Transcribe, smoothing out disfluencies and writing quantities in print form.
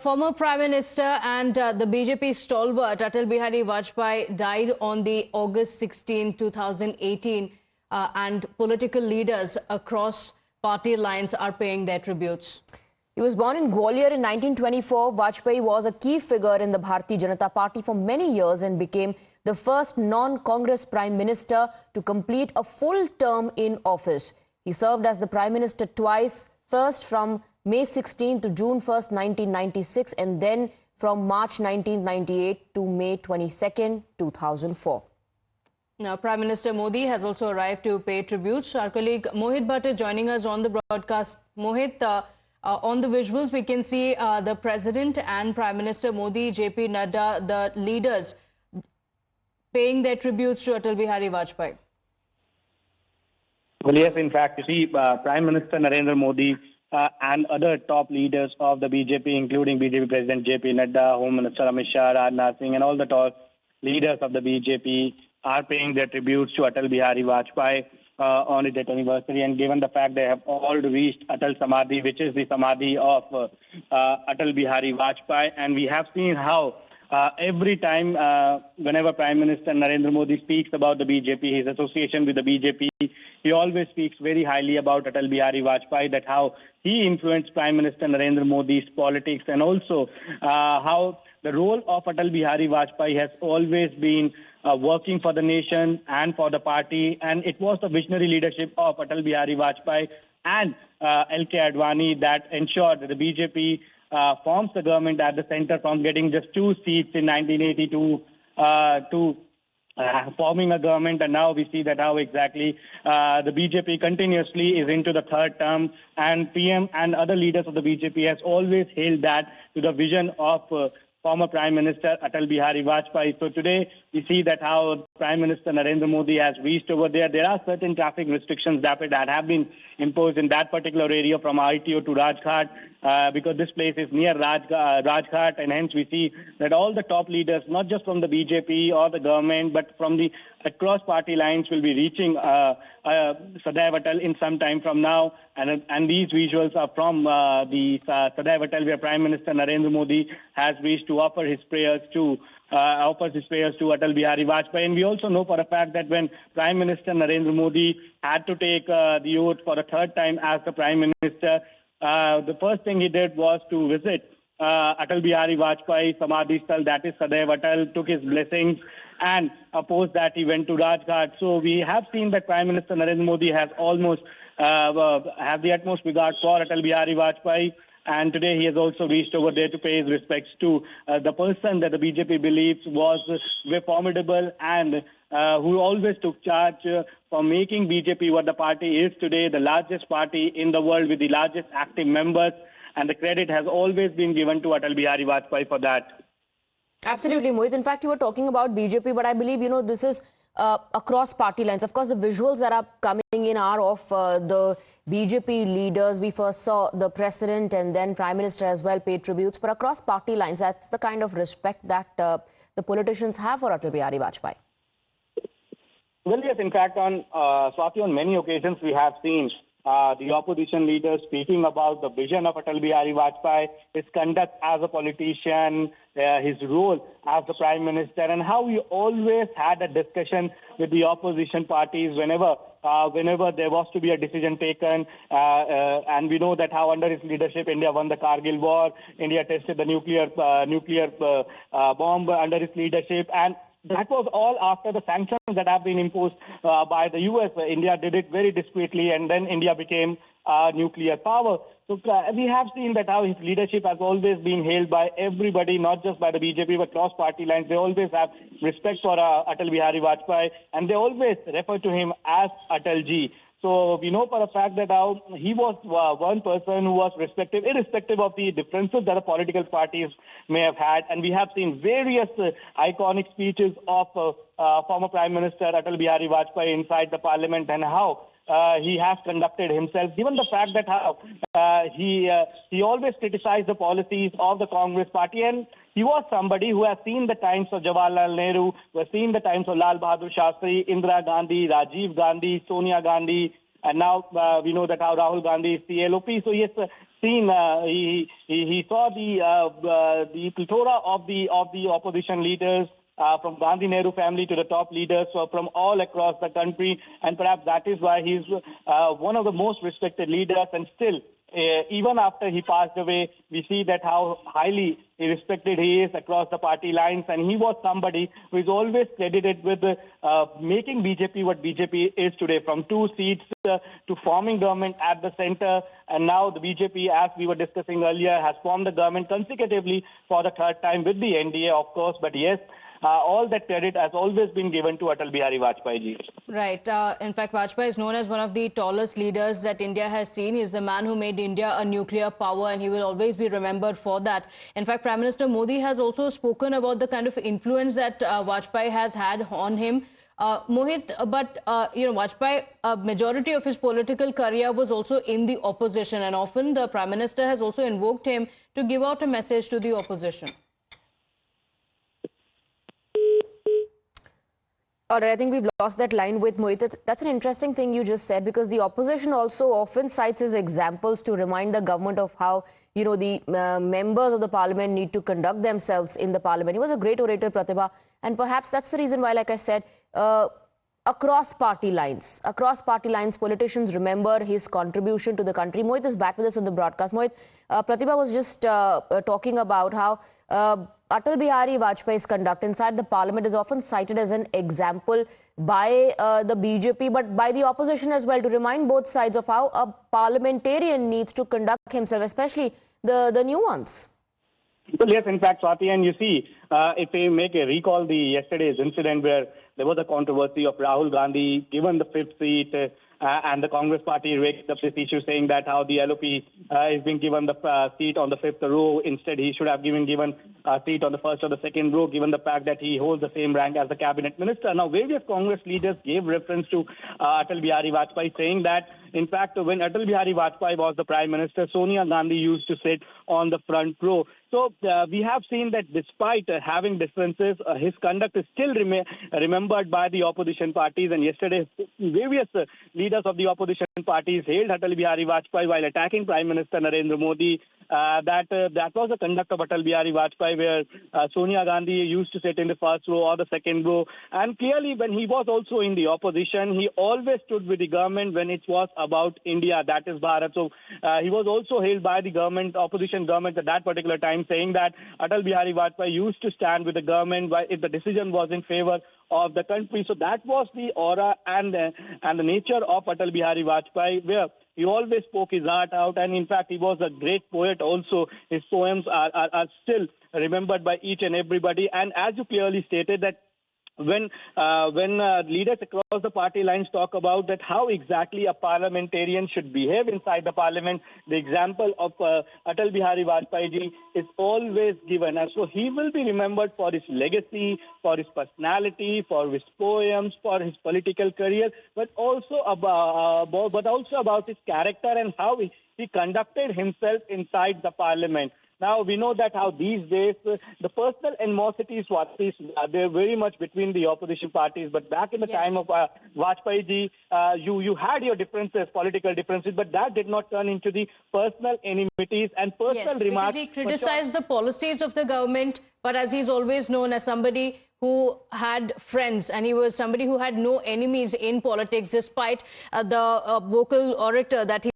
Former Prime Minister and the BJP stalwart Atal Bihari Vajpayee died on the August 16, 2018, and political leaders across party lines are paying their tributes. He was born in Gwalior in 1924. Vajpayee was a key figure in the Bharatiya Janata Party for many years and became the first non-Congress Prime Minister to complete a full term in office. He served as the Prime Minister twice, first from May 16 to June 1st, 1996, and then from March 1998 to May 22nd, 2004. Now, Prime Minister Modi has also arrived to pay tributes. Our colleague Mohit Bhatt is joining us on the broadcast. Mohit, on the visuals, we can see the President and Prime Minister Modi, JP Nadda, the leaders paying their tributes to Atal Bihari Vajpayee. Well, yes, in fact, you see, Prime Minister Narendra Modi and other top leaders of the BJP, including BJP President JP Nadda, Home Minister Amit Shah, Rajnath Singh, and all the top leaders of the BJP are paying their tributes to Atal Bihari Vajpayee on his death anniversary. And given the fact they have all reached Atal Samadhi, which is the Samadhi of Atal Bihari Vajpayee, and we have seen how every time, whenever Prime Minister Narendra Modi speaks about the BJP, his association with the BJP, he always speaks very highly about Atal Bihari Vajpayee, that how he influenced Prime Minister Narendra Modi's politics, and also how the role of Atal Bihari Vajpayee has always been working for the nation and for the party. And it was the visionary leadership of Atal Bihari Vajpayee and L.K. Advani that ensured that the BJP forms the government at the center from getting just 2 seats in 1982 to forming a government. And now we see that how exactly the BJP continuously is into the third term, and PM and other leaders of the BJP has always hailed that to the vision of former Prime Minister Atal Bihari Vajpayee. So today we see that how Prime Minister Narendra Modi has reached over there. There are certain traffic restrictions that have been imposed in that particular area from RTO to Rajghat because this place is near Rajghat, and hence we see that all the top leaders, not just from the BJP or the government, but from the across party lines, will be reaching Sadaiv Atal in some time from now. And these visuals are from the Sadaiv Atal, where Prime Minister Narendra Modi has reached to offer his prayers to Atal Bihari Vajpayee. And we also know for a fact that when Prime Minister Narendra Modi had to take the oath for the third time as the Prime Minister, the first thing he did was to visit Atal Bihari Vajpayee Samadhi Sthal, that is Sadaiv Atal, took his blessings, and post that he went to Rajghat. So we have seen that Prime Minister Narendra Modi has almost have the utmost regard for Atal Bihari Vajpayee. And today he has also reached over there to pay his respects to the person that the BJP believes was very formidable and who always took charge for making BJP what the party is today, the largest party in the world with the largest active members. And the credit has always been given to Atal Bihari Vajpayee for that. Absolutely, Mohit. In fact, you were talking about BJP, but I believe, this is across party lines. Of course, the visuals that are coming in are of the BJP leaders. We first saw the President and then Prime Minister as well pay tributes. But across party lines, that's the kind of respect that the politicians have for Atal Bihari Vajpayee. Well, yes, in fact, on Swati, on many occasions we have seen the opposition leaders speaking about the vision of Atal Bihari Vajpayee, his conduct as a politician, his role as the Prime Minister, and how he always had a discussion with the opposition parties whenever there was to be a decision taken. And we know that how under his leadership India won the Kargil war, India tested the nuclear bomb under his leadership, and that was all after the sanctions that have been imposed by the US. India did it very discreetly, and then India became a nuclear power. So we have seen that how his leadership has always been hailed by everybody, not just by the BJP, but cross party lines. They always have respect for Atal Bihari Vajpayee, and they always refer to him as Atalji. So we know for a fact that how he was one person who was irrespective of the differences that the political parties may have had. And we have seen various iconic speeches of former Prime Minister Atal Bihari Vajpayee inside the parliament, and how he has conducted himself, given the fact that how he always criticized the policies of the Congress party. And he was somebody who has seen the times of Jawaharlal Nehru, who has seen the times of Lal Bahadur Shastri, Indira Gandhi, Rajiv Gandhi, Sonia Gandhi, and now we know that how Rahul Gandhi is CLOP. So yes, seen, he saw the plethora of the opposition leaders, from Gandhi Nehru family to the top leaders from all across the country, and perhaps that is why he's one of the most respected leaders. And still, even after he passed away, we see that how highly respected he is across the party lines, and he was somebody who is always credited with making BJP what BJP is today, from 2 seats to forming government at the center. And now the BJP, as we were discussing earlier, has formed the government consecutively for the 3rd time with the NDA, of course. But yes, all that credit has always been given to Atal Bihari Vajpayee ji. Right. In fact, Vajpayee is known as one of the tallest leaders that India has seen. He's the man who made India a nuclear power, and he will always be remembered for that. In fact, Prime Minister Modi has also spoken about the kind of influence that Vajpayee has had on him. Mohit, but Vajpayee, a majority of his political career was also in the opposition, and often the Prime Minister has also invoked him to give out a message to the opposition. All right, I think we've lost that line with Mohit. That's an interesting thing you just said, because the opposition also often cites as examples to remind the government of how, the members of the parliament need to conduct themselves in the parliament. He was a great orator, Pratibha, and perhaps that's the reason why, like I said, across party lines, politicians remember his contribution to the country. Mohit is back with us on the broadcast. Mohit, Pratibha was just talking about how Atal Bihari Vajpayee's conduct inside the parliament is often cited as an example by the BJP, but by the opposition as well, to remind both sides of how a parliamentarian needs to conduct himself, especially the new ones. Well, yes, in fact, Swati, and you see, if we recall yesterday's incident where there was a controversy of Rahul Gandhi given the 5th seat, and the Congress party raised up this issue, saying that how the LOP is being given the seat on the 5th row. Instead, he should have given a seat on the 1st or the 2nd row, given the fact that he holds the same rank as the cabinet minister. Now, various Congress leaders gave reference to Atal Bihari Vajpayee, saying that, in fact, when Atal Bihari Vajpayee was the prime minister, Sonia Gandhi used to sit on the front row. So we have seen that despite having differences, his conduct is still remembered by the opposition parties. And yesterday, various leaders of the opposition parties hailed Atal Bihari Vajpayee while attacking Prime Minister Narendra Modi. That was the conduct of Atal Bihari Vajpayee, where Sonia Gandhi used to sit in the 1st row or the 2nd row. And clearly, when he was also in the opposition, he always stood with the government when it was about India, that is Bharat. So he was also hailed by the opposition government at that particular time, saying that Atal Bihari Vajpayee used to stand with the government if the decision was in favor of the country. So that was the aura and the nature of Atal Bihari Vajpayee, where he always spoke his heart out. And in fact, he was a great poet also. His poems are still remembered by each and everybody. And as you clearly stated, that when leaders across the party lines talk about that how exactly a parliamentarian should behave inside the parliament, the example of Atal Bihari Vajpayee ji is always given. And so he will be remembered for his legacy, for his personality, for his poems, for his political career, but also about his character and how he conducted himself inside the parliament. Now, we know that how these days the personal animosities, they're very much between the opposition parties. But back in the time of Vajpayee ji, you had your differences, political differences, but that did not turn into the personal enmities and personal remarks. Because he criticized the policies of the government, but as he's always known as somebody who had friends, and he was somebody who had no enemies in politics, despite the vocal orator that he